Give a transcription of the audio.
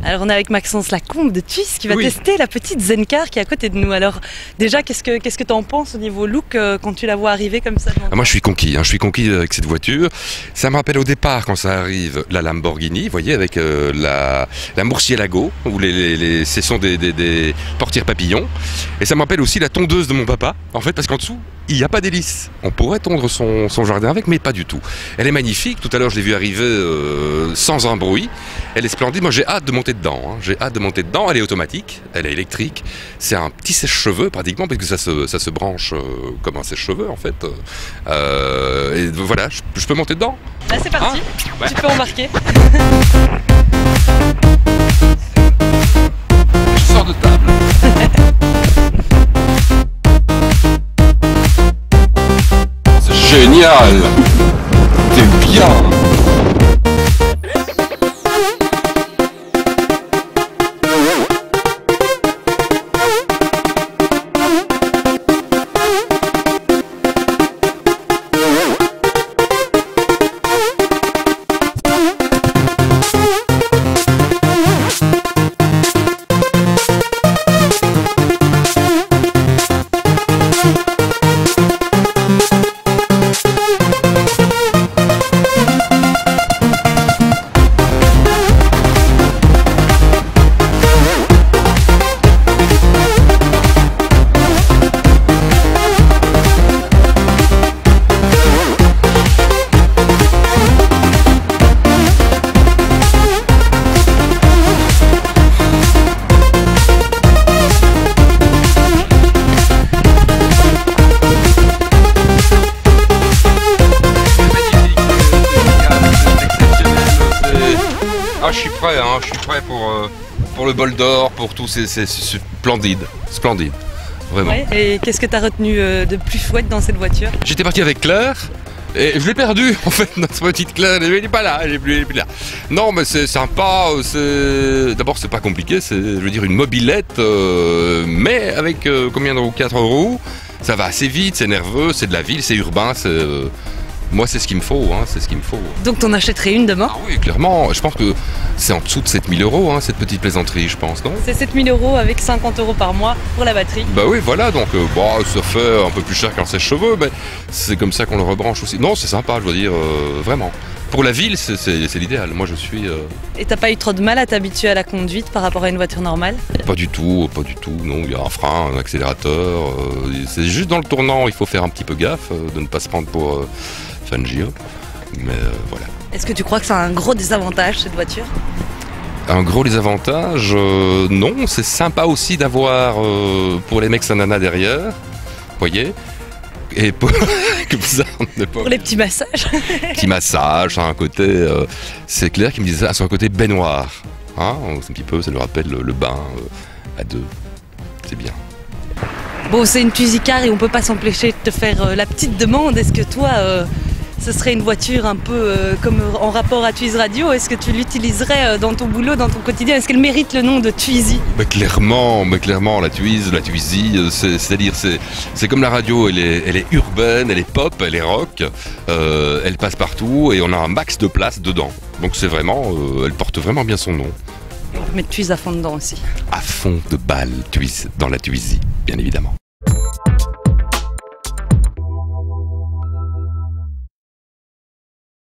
Alors on est avec Maxence Lacombe de Thuis qui va tester la petite Zencar qui est à côté de nous. Alors déjà, qu'est-ce que tu en penses au niveau look quand tu la vois arriver comme ça devant toi? Moi je suis conquis, je suis conquis avec cette voiture. Ça me rappelle au départ quand ça arrive la Lamborghini, vous voyez, avec la Murcielago, où ce sont des portières papillons. Et ça me rappelle aussi la tondeuse de mon papa, en fait, parce qu'en dessous, il n'y a pas d'hélice. On pourrait tondre son jardin avec, mais pas du tout. Elle est magnifique, tout à l'heure je l'ai vue arriver sans un bruit. Elle est splendide, moi j'ai hâte de monter dedans. J'ai hâte de monter dedans, elle est automatique, elle est électrique. C'est un petit sèche-cheveux pratiquement, parce que ça se branche comme un sèche-cheveux en fait. Et voilà, je peux monter dedans. Là c'est parti, tu peux embarquer. Je sors de table. C'est génial. T'es bien. Ah, je suis prêt pour le bol d'or, pour tout, c'est splendide, vraiment. Ouais, et qu'est-ce que tu as retenu de plus chouette dans cette voiture? J'étais parti avec Claire, et je l'ai perdu en fait, notre petite Claire, elle n'est pas là, elle est plus là. Non mais c'est sympa, d'abord c'est pas compliqué, c'est je veux dire une mobilette, mais avec combien de roues? 4 roues, ça va assez vite, c'est nerveux, c'est de la ville, c'est urbain, moi, c'est ce qu'il me faut, c'est ce qu'il me faut. Donc, t'en achèterais une demain? Ah oui, clairement. Je pense que c'est en dessous de 7 000 €, cette petite plaisanterie, je pense, non? C'est 7 000 € avec 50 € par mois pour la batterie. Bah oui, voilà, donc ça fait un peu plus cher qu'un sèche-cheveux, mais c'est comme ça qu'on le rebranche aussi. Non, c'est sympa, je veux dire, vraiment. Pour la ville, c'est l'idéal. Moi, je suis... Et t'as pas eu trop de mal à t'habituer à la conduite par rapport à une voiture normale? Pas du tout, non. Il y a un frein, un accélérateur. C'est juste dans le tournant, il faut faire un petit peu gaffe, de ne pas se prendre pour... Fangio, mais voilà. Est-ce que tu crois que ça a un gros désavantage cette voiture? Un gros désavantage, non, c'est sympa aussi d'avoir pour les mecs un nana derrière, vous voyez, et pour, comme ça on n'est pas... Pour les petits massages. Petit massage, ça a un côté, c'est clair qu'il me disait ça, sur un côté baignoire, un petit peu, ça lui rappelle le bain à deux, c'est bien. Bon, c'est une Twizy-Car et on peut pas s'empêcher de te faire la petite demande. Est-ce que toi, ce serait une voiture un peu comme en rapport à Thuis Radio? Est-ce que tu l'utiliserais dans ton boulot, dans ton quotidien? Est-ce qu'elle mérite le nom de Twizy? Mais clairement, la Twizy, c'est-à-dire c'est comme la radio, elle est urbaine, elle est pop, elle est rock, elle passe partout et on a un max de place dedans. Donc c'est vraiment, elle porte vraiment bien son nom. Et on peut mettre Thuis à fond dedans aussi. À fond de balle, dans la Twizy, bien évidemment.